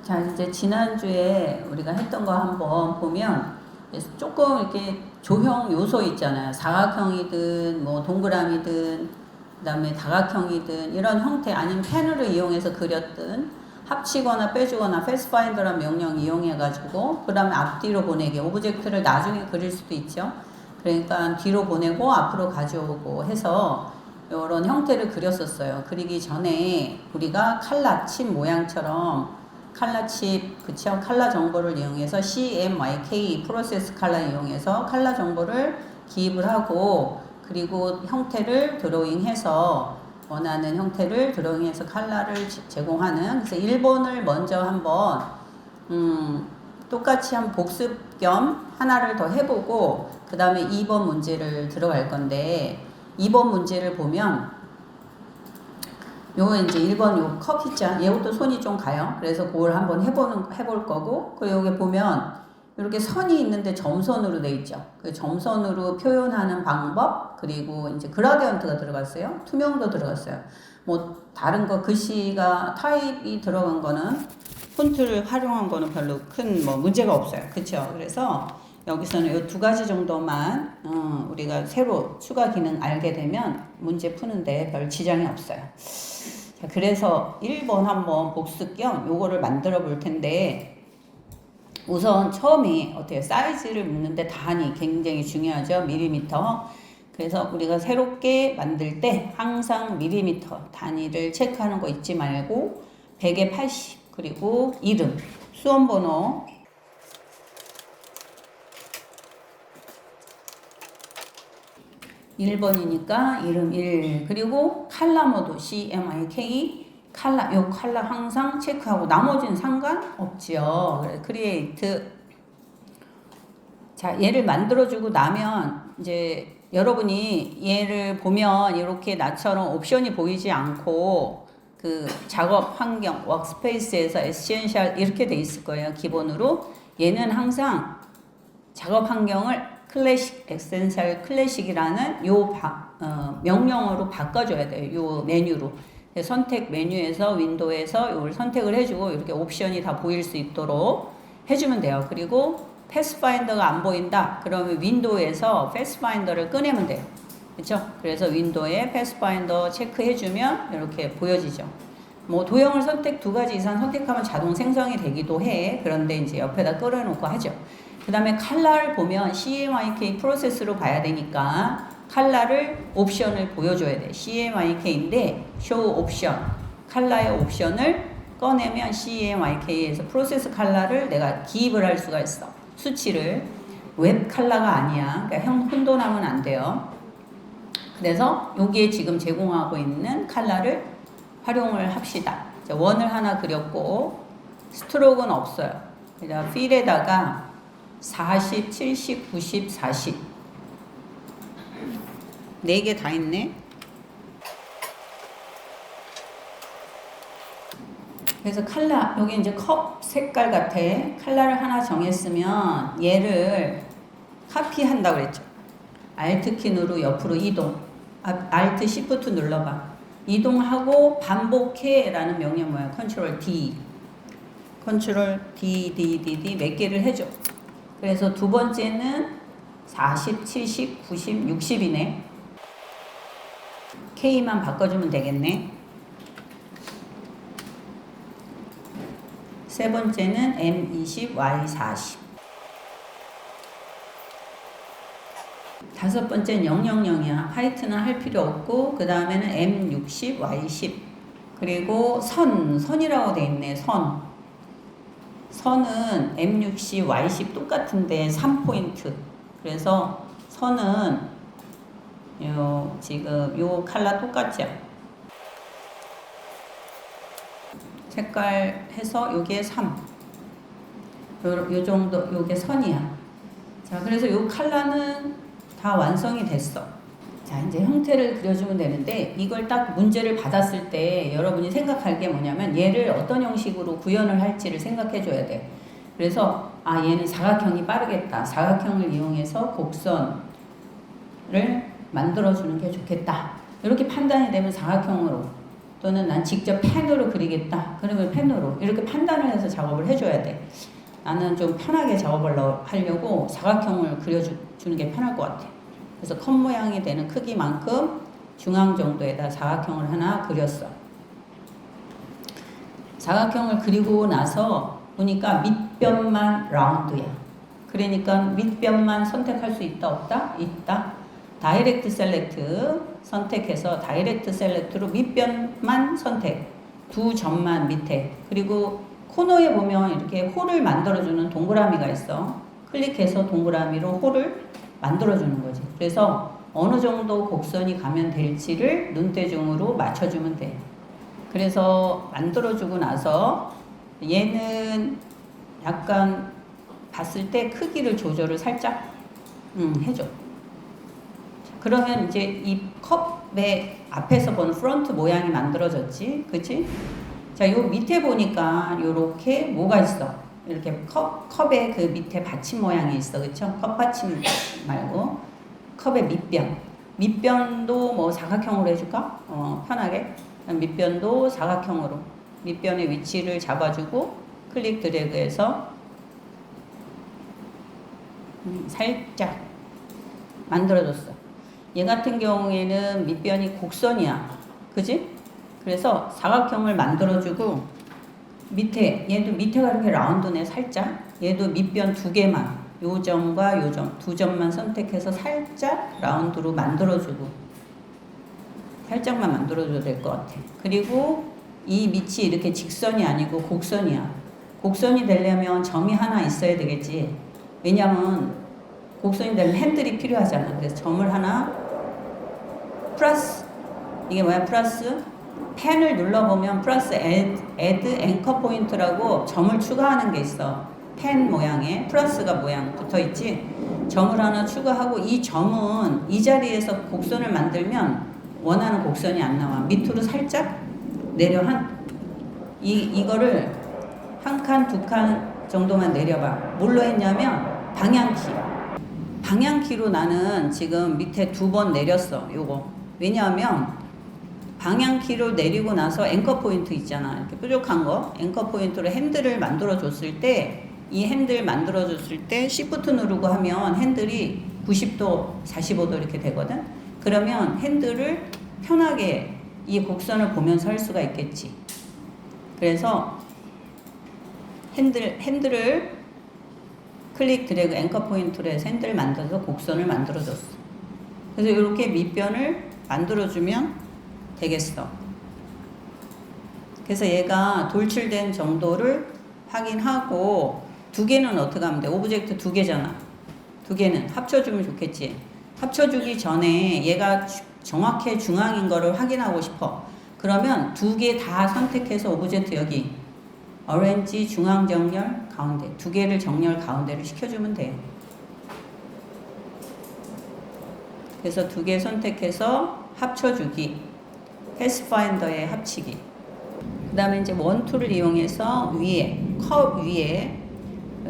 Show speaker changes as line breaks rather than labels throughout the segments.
자, 이제 지난주에 우리가 했던 거 한번 보면 조금 이렇게 조형 요소 있잖아요. 사각형이든 뭐 동그라미든 그다음에 다각형이든 이런 형태 아니면 펜으로 이용해서 그렸든 합치거나 빼주거나 패스파인더란 명령 이용해 가지고 그다음에 앞뒤로 보내기 오브젝트를 나중에 그릴 수도 있죠. 그러니까 뒤로 보내고 앞으로 가져오고 해서 이런 형태를 그렸었어요. 그리기 전에 우리가 칼라 칩 모양처럼 칼라 칩, 그쵸? 칼라 정보를 이용해서 CMYK 프로세스 칼라 이용해서 칼라 정보를 기입을 하고 그리고 형태를 드로잉해서 원하는 형태를 드로잉해서 칼라를 제공하는 그래서 1번을 먼저 한번 똑같이 한 복습 겸 하나를 더 해보고 그 다음에 2번 문제를 들어갈 건데 2번 문제를 보면 요거 이제 1번 요 커피잔 얘것도 손이 좀 가요. 그래서 그걸 한번 해볼 거고 그리고 여기 보면 이렇게 선이 있는데 점선으로 돼 있죠. 그 점선으로 표현하는 방법 그리고 이제 그라디언트가 들어갔어요. 투명도 들어갔어요. 뭐 다른 거 글씨가 타입이 들어간 거는 폰트를 활용한 거는 별로 큰 뭐 문제가 없어요. 그쵸? 그래서 여기서는 이 두 가지 정도만 우리가 새로 추가 기능 알게 되면 문제 푸는데 별 지장이 없어요. 자, 그래서 1번 한번 복습 겸 요거를 만들어 볼 텐데 우선 처음에 어때요? 사이즈를 묻는데 단위 굉장히 중요하죠. 밀리미터. 그래서 우리가 새롭게 만들 때 항상 밀리미터 단위를 체크하는 거 잊지 말고 100에 80 그리고 이름, 수험번호 1번이니까 이름 1 그리고 칼라 모드 CMYK 칼라 요 칼라 항상 체크하고 나머지는 상관없지요. 그래 크리에이트 자 얘를 만들어주고 나면 이제 여러분이 얘를 보면 이렇게 나처럼 옵션이 보이지 않고 그 작업 환경 워크스페이스에서 에센셜 이렇게 돼 있을 거예요. 기본으로 얘는 항상 작업 환경을 클래식, 에센셜 클래식이라는 요 명령어로 바꿔줘야 돼요. 요 메뉴로. 선택 메뉴에서 윈도우에서 요걸 선택을 해주고 이렇게 옵션이 다 보일 수 있도록 해주면 돼요. 그리고 패스파인더가 안 보인다. 그러면 윈도우에서 패스파인더를 꺼내면 돼요. 그렇죠? 그래서 윈도우에 패스파인더 체크해주면 이렇게 보여지죠. 뭐 도형을 선택 2가지 이상 선택하면 자동 생성이 되기도 해. 그런데 이제 옆에다 끌어놓고 하죠. 그 다음에 칼라를 보면 CMYK 프로세스로 봐야 되니까 칼라를 옵션을 보여줘야 돼. CMYK인데 show 옵션 칼라의 옵션을 꺼내면 CMYK에서 프로세스 칼라를 내가 기입을 할 수가 있어. 수치를 웹 칼라가 아니야. 그러니까 혼돈하면 안 돼요. 그래서 여기에 지금 제공하고 있는 칼라를 활용을 합시다. 원을 하나 그렸고 스트로크는 없어요. 그냥 필에다가 40, 70, 90, 40 4개 다 있네. 그래서 칼라 여기 이제 컵 색깔 같아. 칼라를 하나 정했으면 얘를 카피한다고 그랬죠. Alt 키로 옆으로 이동. Alt Shift 눌러봐. 이동하고 반복해 라는 명령 뭐야? 컨트롤 D. 컨트롤 D 몇 개를 해줘. 그래서 두 번째는 40, 70, 90, 60이네. K만 바꿔주면 되겠네. 세 번째는 M20, Y40. 다섯 번째는 000이야. 화이트는 할 필요 없고 그 다음에는 M60, Y10. 그리고 선이라고 돼 있네. 선은 M60, Y10 똑같은데 3포인트. 그래서 선은 지금 요 칼라 똑같죠? 색깔 해서 요게 3. 요 정도 요게 선이야. 자, 그래서 요 칼라는 다 완성이 됐어. 자, 이제 형태를 그려주면 되는데 이걸 딱 문제를 받았을 때 여러분이 생각할 게 뭐냐면 얘를 어떤 형식으로 구현을 할지를 생각해 줘야 돼. 그래서 얘는 사각형이 빠르겠다. 사각형을 이용해서 곡선을 만들어 주는 게 좋겠다. 이렇게 판단이 되면 사각형으로 또는 난 직접 펜으로 그리겠다. 그러면 펜으로 이렇게 판단을 해서 작업을 해줘야 돼. 나는 좀 편하게 작업을 하려고 사각형을 그려주는 게 편할 것 같아. 그래서 컵 모양이 되는 크기만큼 중앙 정도에다 사각형을 하나 그렸어. 사각형을 그리고 나서 보니까 밑변만 라운드야. 그러니까 밑변만 선택할 수 있다 없다? 있다. 다이렉트 셀렉트 선택해서 다이렉트 셀렉트로 밑변만 선택. 두 점만 밑에. 그리고 코너에 보면 이렇게 홀을 만들어주는 동그라미가 있어. 클릭해서 동그라미로 홀을 만들어주는 거지. 그래서 어느 정도 곡선이 가면 될지를 눈대중으로 맞춰주면 돼. 그래서 만들어주고 나서 얘는 약간 봤을 때 크기를 조절을 살짝 해줘. 그러면 이제 이 컵의 앞에서 보는 프론트 모양이 만들어졌지, 그치? 자, 요 밑에 보니까 요렇게 뭐가 있어? 이렇게 컵의 그 밑에 받침 모양이 있어, 그쵸? 컵 받침 말고 컵의 밑변. 밑변도 뭐 사각형으로 해줄까? 편하게. 밑변도 사각형으로 밑변의 위치를 잡아주고 클릭 드래그해서 살짝 만들어줬어. 얘 같은 경우에는 밑변이 곡선이야. 그지? 그래서 사각형을 만들어주고 밑에 얘도 밑에가 이렇게 라운드네. 살짝 얘도 밑변 두 개만 요 점과 요 점 두 점만 선택해서 살짝 라운드로 만들어주고 살짝만 만들어줘도 될 것 같아. 그리고 이 밑이 이렇게 직선이 아니고 곡선이야. 곡선이 되려면 점이 하나 있어야 되겠지. 왜냐면 곡선이 되면 핸들이 필요하잖아. 그래서 점을 하나 플러스 이게 뭐야? 플러스 펜을 눌러보면 플러스 add 앵커 포인트라고 점을 추가하는 게 있어. 펜 모양에 플러스가 모양 붙어있지. 점을 하나 추가하고 이 점은 이 자리에서 곡선을 만들면 원하는 곡선이 안 나와. 밑으로 살짝 내려 이거를 한 칸, 두 칸 정도만 내려봐. 뭘로 했냐면 방향키. 방향키로 나는 지금 밑에 두 번 내렸어. 요거. 왜냐하면 방향키로 내리고 나서 앵커 포인트 있잖아. 이렇게 뾰족한 거. 앵커 포인트로 핸들을 만들어 줬을 때 이 핸들 만들어 줬을 때 Shift 누르고 하면 핸들이 90도, 45도 이렇게 되거든. 그러면 핸들을 편하게 이 곡선을 보면서 할 수가 있겠지. 그래서 핸들을 클릭 드래그 앵커 포인트로 해서 핸들을 만들어서 곡선을 만들어줬어. 그래서 이렇게 밑변을 만들어주면 되겠어. 그래서 얘가 돌출된 정도를 확인하고 두 개는 어떻게 하면 돼? 오브젝트 두 개잖아. 두 개는 합쳐주면 좋겠지. 합쳐주기 전에 얘가 정확히 중앙인 거를 확인하고 싶어. 그러면 두 개 다 선택해서 오브젝트 여기 어렌지 중앙 정렬 가운데 두 개를 정렬 가운데를 시켜주면 돼. 그래서 두 개 선택해서 합쳐주기 패스파인더에 합치기. 그 다음에 이제 원툴을 이용해서 위에 컵 위에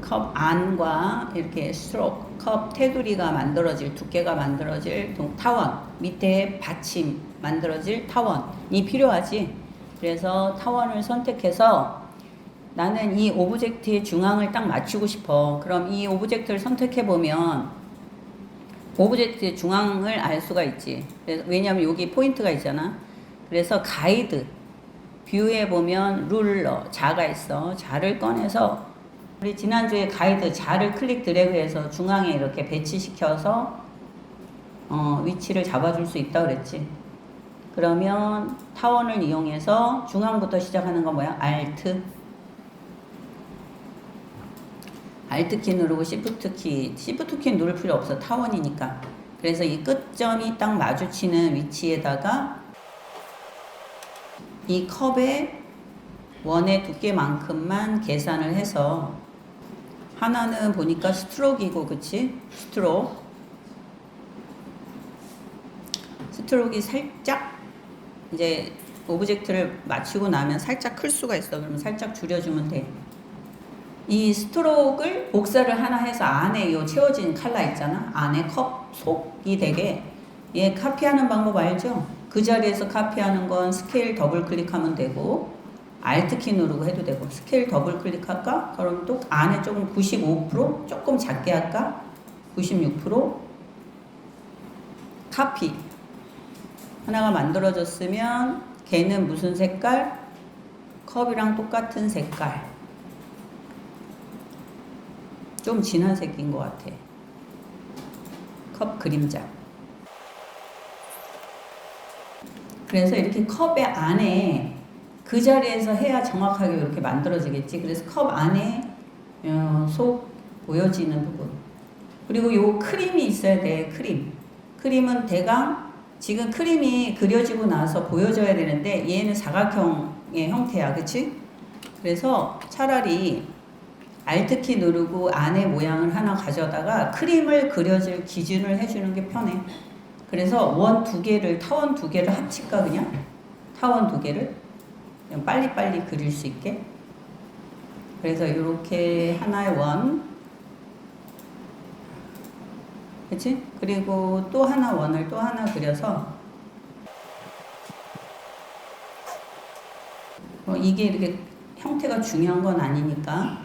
컵 안과 이렇게 스트로크 컵 테두리가 만들어질 두께가 만들어질 타원 밑에 받침 만들어질 타원이 필요하지. 그래서 타원을 선택해서 나는 이 오브젝트의 중앙을 딱 맞추고 싶어. 그럼 이 오브젝트를 선택해 보면 오브젝트의 중앙을 알 수가 있지. 그래서 왜냐하면 여기 포인트가 있잖아. 그래서 가이드 뷰에 보면 룰러 자가 있어. 자를 꺼내서 우리 지난주에 가이드 자를 클릭 드래그해서 중앙에 이렇게 배치시켜서 위치를 잡아줄 수 있다 그랬지. 그러면 타원을 이용해서 중앙부터 시작하는 건 뭐야? Alt 키 누르고 Shift 키 누를 필요 없어. 타원이니까. 그래서 이 끝점이 딱 마주치는 위치에다가 이 컵의 원의 두께만큼만 계산을 해서 하나는 보니까 스트로크이고 그치? 스트로크이 살짝 이제 오브젝트를 맞추고 나면 살짝 클 수가 있어. 그러면 살짝 줄여주면 돼. 이 스트로크를 복사를 하나 해서 안에 요 채워진 컬러 있잖아. 안에 컵 속이 되게 얘 카피하는 방법 알죠? 그 자리에서 카피하는 건 스케일 더블 클릭하면 되고 Alt 키 누르고 해도 되고 스케일 더블 클릭할까? 그럼 또 안에 조금 95% 조금 작게 할까? 96% 카피 하나가 만들어졌으면 걔는 무슨 색깔? 컵이랑 똑같은 색깔 좀 진한 색인 것 같아. 컵 그림자. 그래서 이렇게 컵의 안에 그 자리에서 해야 정확하게 이렇게 만들어지겠지. 그래서 컵 안에 속 보여지는 부분. 그리고 요 크림이 있어야 돼. 크림은 대강 지금 크림이 그려지고 나서 보여져야 되는데 얘는 사각형의 형태야. 그치? 그래서 차라리 Alt 키 누르고 안에 모양을 하나 가져다가 크림을 그려질 기준을 해주는 게 편해. 그래서 원 두 개를, 타원 두 개를 합칠까 그냥? 타원 두 개를? 그냥 빨리빨리 그릴 수 있게. 그래서 이렇게 하나의 원. 그치? 그리고 또 하나 원을 또 하나 그려서 이게 이렇게 형태가 중요한 건 아니니까.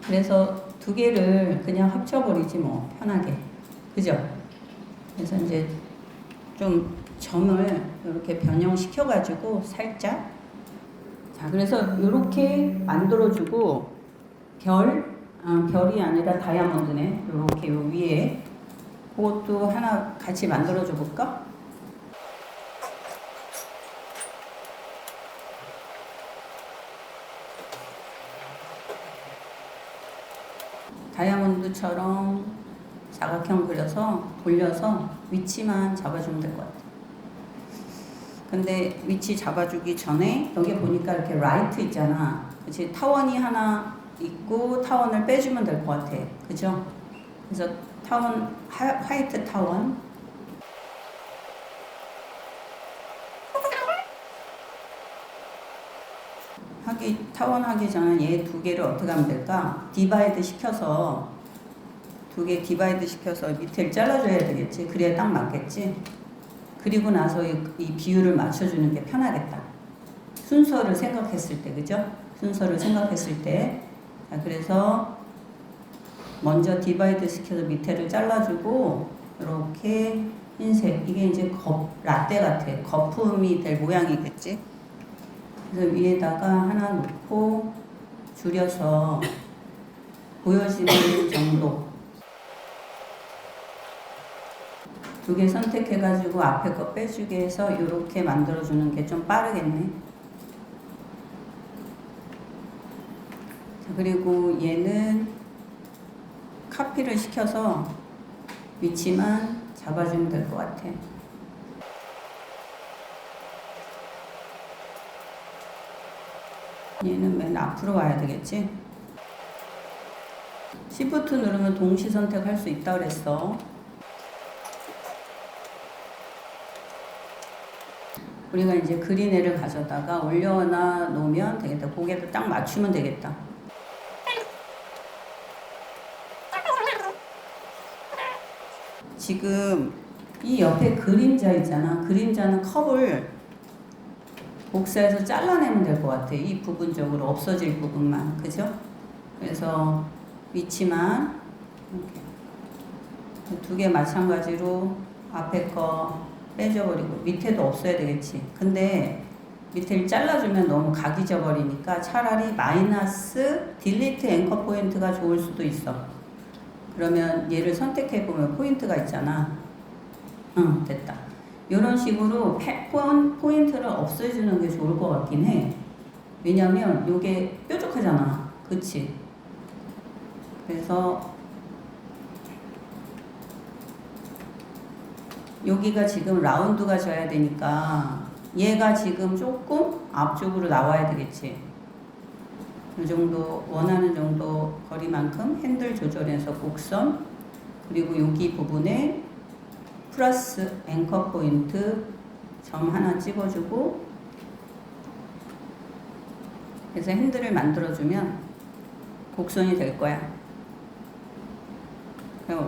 그래서 두 개를 그냥 합쳐버리지 뭐 편하게. 그죠? 그래서 이제 좀 점을 이렇게 변형시켜가지고 살짝 자 그래서 이렇게 만들어주고 별이 아니라 다이아몬드네. 이렇게 요 위에 그것도 하나 같이 만들어줘 볼까? 다이아몬드처럼 사각형 그려서 돌려서 위치만 잡아주면 될 것 같아. 근데 위치 잡아주기 전에 여기 보니까 이렇게 라이트 있잖아. 그치? 타원이 하나 있고 타원을 빼주면 될 것 같아. 그죠? 그래서 타원, 화이트 타원. 타원 하기 전에 얘 두 개를 어떻게 하면 될까? 디바이드 시켜서 두 개 디바이드 시켜서 밑에를 잘라줘야 되겠지. 그래야 딱 맞겠지. 그리고 나서 이 비율을 맞춰주는 게 편하겠다. 순서를 생각했을 때, 그죠? 순서를 생각했을 때. 자, 그래서 먼저 디바이드 시켜서 밑에를 잘라주고 이렇게 흰색 이게 이제 라떼 같아. 거품이 될 모양이겠지. 그래서 위에다가 하나 놓고 줄여서 보여지는 정도 두 개 선택해가지고 앞에 거 빼주게 해서 이렇게 만들어주는 게 좀 빠르겠네. 자, 그리고 얘는 카피를 시켜서 위치만 잡아주면 될 것 같아. 얘는 맨 앞으로 와야 되겠지? Shift 누르면 동시 선택할 수 있다 그랬어. 우리가 이제 그린 애를 가져다가 올려놔 놓으면 되겠다. 고개도 딱 맞추면 되겠다. 지금 이 옆에 그림자 있잖아. 그림자는 컵을 복사해서 잘라내면 될 것 같아. 이 부분적으로 없어질 부분만. 그죠? 그래서 위치만 이렇게 두 개 마찬가지로 앞에 거 빼줘버리고 밑에도 없어야 되겠지. 근데 밑에를 잘라주면 너무 각이 져버리니까 차라리 마이너스 딜리트 앵커 포인트가 좋을 수도 있어. 그러면 얘를 선택해보면 포인트가 있잖아. 응, 됐다. 이런 식으로 포인트를 없애주는 게 좋을 것 같긴 해. 왜냐면 이게 뾰족하잖아. 그치? 그래서 여기가 지금 라운드가 져야 되니까 얘가 지금 조금 앞쪽으로 나와야 되겠지. 이 정도 원하는 정도 거리만큼 핸들 조절해서 곡선 그리고 여기 부분에 플러스 앵커 포인트 점 하나 찍어주고 그래서 핸들을 만들어주면 곡선이 될 거야.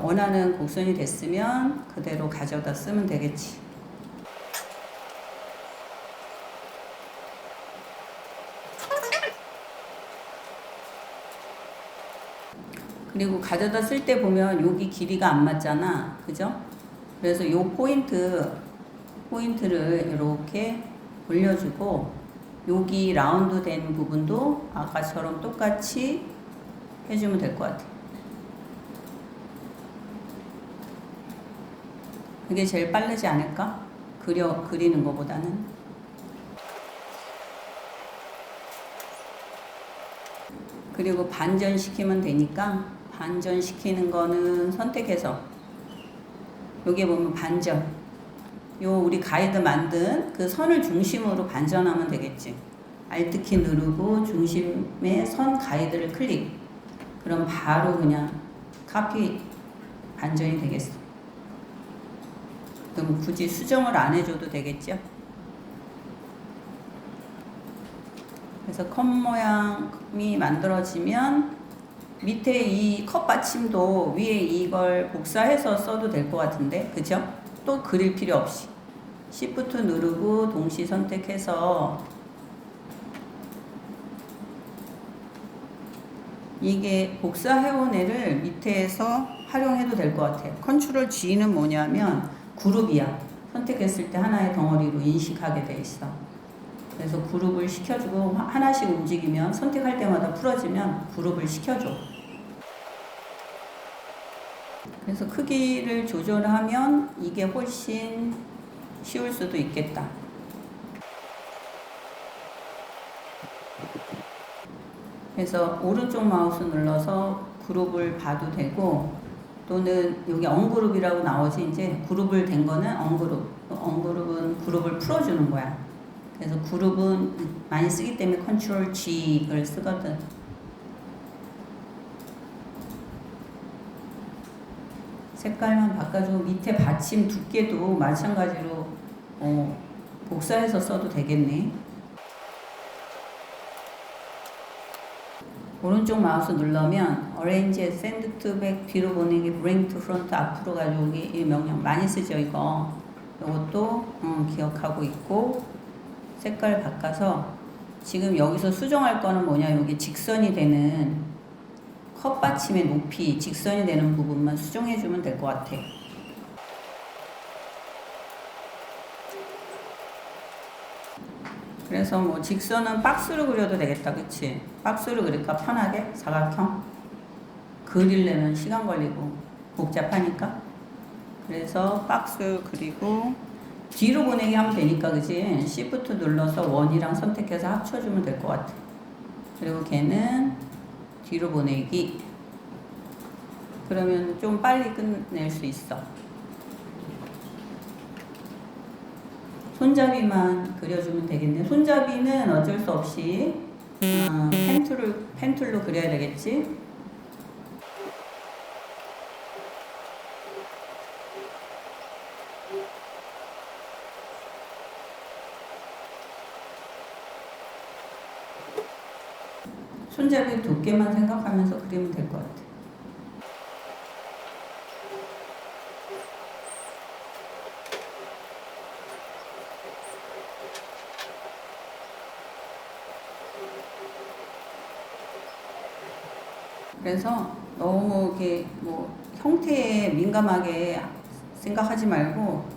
원하는 곡선이 됐으면 그대로 가져다 쓰면 되겠지. 그리고 가져다 쓸 때 보면 여기 길이가 안 맞잖아. 그죠? 그래서 요 포인트를 이렇게 올려주고, 여기 라운드 된 부분도 아까처럼 똑같이 해주면 될 것 같아. 그게 제일 빠르지 않을까? 그리는 것보다는. 그리고 반전시키면 되니까, 반전시키는 거는 선택해서, 여기 보면 반전. 요 우리 가이드 만든 그 선을 중심으로 반전하면 되겠지. Alt키 누르고 중심에 선 가이드를 클릭. 그럼 바로 그냥 카피 반전이 되겠어. 그럼 굳이 수정을 안 해줘도 되겠죠. 그래서 컵 모양이 만들어지면 밑에 이 컵 받침도 위에 이걸 복사해서 써도 될 것 같은데, 그죠? 또 그릴 필요 없이 Shift 누르고 동시 선택해서 이게 복사해온 애를 밑에서 활용해도 될 것 같아요. 컨트롤 G는 뭐냐면 그룹이야. 선택했을 때 하나의 덩어리로 인식하게 돼 있어. 그래서 그룹을 시켜주고 하나씩 움직이면 선택할 때마다 풀어지면 그룹을 시켜줘. 그래서 크기를 조절하면 이게 훨씬 쉬울 수도 있겠다. 그래서 오른쪽 마우스 눌러서 그룹을 봐도 되고, 또는 여기 언그룹이라고 나오지. 이제 그룹을 된 거는 언그룹은 그룹을 풀어주는 거야. 그래서 그룹은 많이 쓰기 때문에 컨트롤 G를 쓰거든. 색깔만 바꿔주고 밑에 받침 두께도 마찬가지로 복사해서 써도 되겠네. 오른쪽 마우스 누르면 Arrange, Send to Back, 뒤로 보내기, Bring to Front, 앞으로 가져오기, 이 명령 많이 쓰죠. 이것도 기억하고 있고, 색깔 바꿔서 지금 여기서 수정할 거는 뭐냐, 여기 직선이 되는 컵 받침의 높이, 직선이 되는 부분만 수정해주면 될 것 같아. 그래서 뭐 직선은 박스로 그려도 되겠다. 그치? 박스로 그릴까? 편하게? 사각형? 그리려면 시간 걸리고 복잡하니까. 그래서 박스 그리고 뒤로 보내기 하면 되니까, 그치? Shift 눌러서 원이랑 선택해서 합쳐주면 될 것 같아. 그리고 걔는 뒤로 보내기. 그러면 좀 빨리 끝낼 수 있어. 손잡이만 그려주면 되겠네. 손잡이는 어쩔 수 없이 펜툴로 그려야 되겠지. 손잡이 두께만 생각하면서 그리면 될 것 같아. 그래서 너무 이렇게 뭐 형태에 민감하게 생각하지 말고,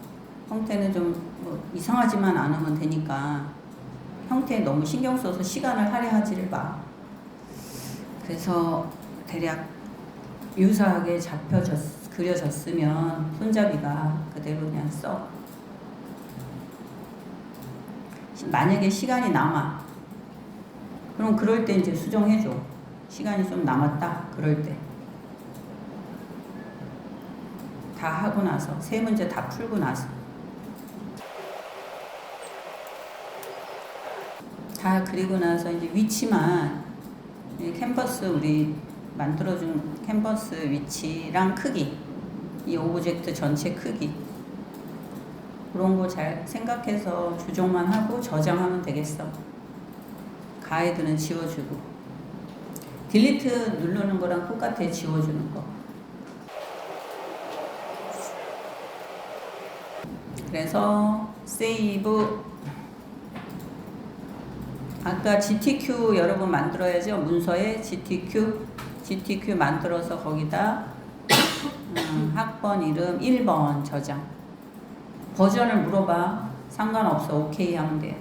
형태는 좀 뭐 이상하지만 않으면 되니까 형태에 너무 신경 써서 시간을 할애하지를 마. 그래서 대략 유사하게 그려졌으면 손잡이가 그대로 그냥 써. 만약에 시간이 남아, 그럼 그럴 때 이제 수정해줘. 시간이 좀 남았다 그럴 때. 다 하고 나서, 세 문제 다 풀고 나서, 다 그리고 나서 이제 위치만, 캔버스 우리 만들어준 캔버스 위치랑 크기, 이 오브젝트 전체 크기, 그런 거 잘 생각해서 조정만 하고 저장하면 되겠어. 가이드는 지워주고, 딜리트 누르는 거랑 똑같아. 지워주는 거. 그래서 세이브. 아까 GTQ 여러분 만들어야죠. 문서에 GTQ GTQ 만들어서 거기다 학번 이름 1번 저장. 버전을 물어봐. 상관없어. 오케이 하면 돼.